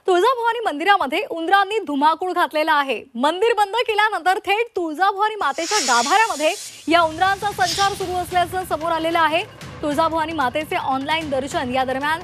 तुळजाभवानी मंदिरामध्ये उंदरांनी धुमाकूळ घातलेला आहे। मंदिर बंद केल्यानंतर थेट तुळजाभवानी मातेच्या गाभाऱ्यामध्ये या उंदरांचा संचार सुरू असल्याचं समोर आलेलं आहे। तुळजाभवानी मातेचे ऑनलाईन दर्शन या दरम्यान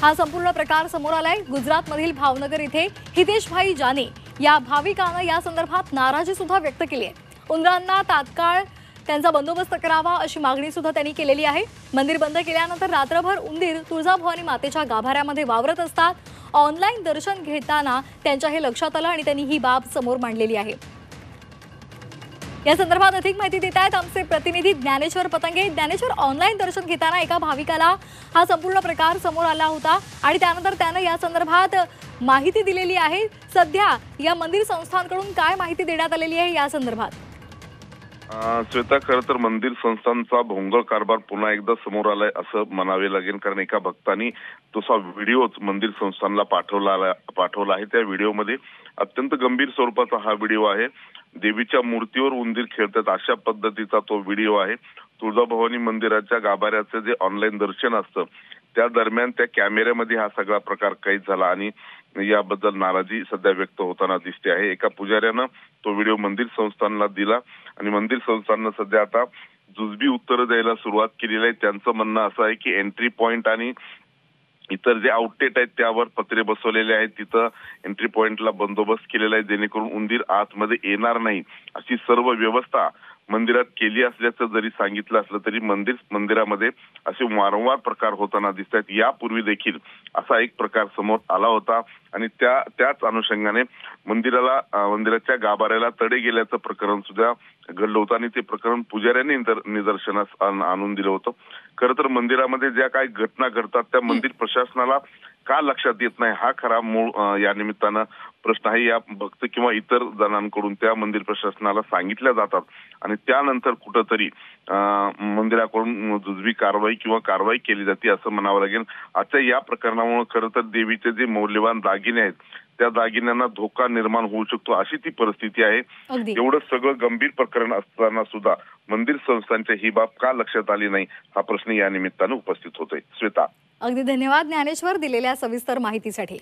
हा संपूर्ण प्रकार समोर आलाय। गुजरातमधील भावनगर इथे हितेश भाई जानी या भाविकांना या संदर्भात नाराजी सुद्धा व्यक्त केली आहे। उंदरांना तात्काळ त्यांचा बंदोबस्त करावा अशी मागणी सुद्धा त्यांनी केलेली आहे। मंदिर बंद केल्यानंतर रात्रभर उंदीर तुळजाभवानी मातेच्या गाभाऱ्यामध्ये वावरत असतात। ऑनलाईन दर्शन घेताना त्यांच्या हे लक्षात आलं आणि त्यांनी ही बाब समोर मांडलेली आहे। या संदर्भात अधिक माहिती देत आहेत आमचे प्रतिनिधी ज्ञानेश्वर पतंगे। ज्ञानेश्वर, ऑनलाईन दर्शन घेताना एका भाविकाला हा संपूर्ण प्रकार समोर आला होता आणि त्यानंतर त्यानं या संदर्भात माहिती दिलेली आहे। सध्या या मंदिर संस्थांकडून काय माहिती देण्यात आलेली आहे या संदर्भात? श्वेता, खरं तर मंदिर संस्थांचा भोंगळ कारभार पुन्हा एकदा समोर आलाय असं म्हणावे लागेल, कारण एका भक्तांनी तसा व्हिडिओच मंदिर संस्थांना पाठवला आहे। त्या व्हिडिओमध्ये अत्यंत गंभीर स्वरूपाचा हा व्हिडिओ आहे। देवीच्या मूर्तीवर उंदीर खेळतात अशा पद्धतीचा तो व्हिडिओ आहे। तुळजाभवानी मंदिराच्या गाभाऱ्याचे जे ऑनलाईन दर्शन असतं त्या दरम्यान त्या कॅमेऱ्यामध्ये हा सगळा प्रकार कैद झाला आणि याबद्दल नाराजी सध्या व्यक्त होताना दिसते आहे। एका पुजाऱ्यानं तो व्हिडिओ मंदिर संस्थांना दिला आणि मंदिर संस्थांना सध्या आता जुजबी उत्तरं द्यायला सुरुवात केलेली आहे। त्यांचं म्हणणं असं आहे की एंट्री पॉइंट आणि इतर जे आउटलेट आहेत त्यावर पत्रे बसवलेले आहेत, तिथं एंट्री पॉइंटला बंदोबस्त केलेला आहे जेणेकरून उंदीर आतमध्ये येणार नाही अशी सर्व व्यवस्था मंदिरात केली असल्याचं जरी सांगितलं असलं तरी मंदिरामध्ये असे वारंवार प्रकार होताना दिसत आहेत। यापूर्वी देखील असा एक प्रकार समोर आला होता आणि त्याच अनुषंगाने मंदिराच्या गाभाऱ्याला तडे गेल्याचं प्रकरण सुद्धा घडलं होतं आणि ते प्रकरण पुजाऱ्यांनी निदर्शनास आणून दिलं होतं। खरं तर मंदिरामध्ये ज्या काही घटना घडतात त्या मंदिर प्रशासनाला का लक्षात येत नाही हा खरा मूळ या निमित्तानं प्रश्न आहे। या भक्त किंवा इतर जणांकडून त्या मंदिर प्रशासनाला सांगितल्या जातात आणि त्यानंतर कुठंतरी मंदिराकडून जुजबी कारवाई केली जाते असं म्हणावं लागेल। आजच्या या प्रकरणामुळे खरं तर देवीचे जे मौल्यवान दागिने आहेत त्या दागिन्यांना धोका निर्माण होऊ शकतो अशी ती परिस्थिती आहे। एवढं सगळं गंभीर प्रकरण असताना सुद्धा मंदिर संस्थांच्या ही बाब का लक्षात आली नाही हा प्रश्न या निमित्तानं उपस्थित होतोय। श्वेता, अगदी धन्यवाद ज्ञानेश्वर दिलेल्या सविस्तर माहितीसाठी।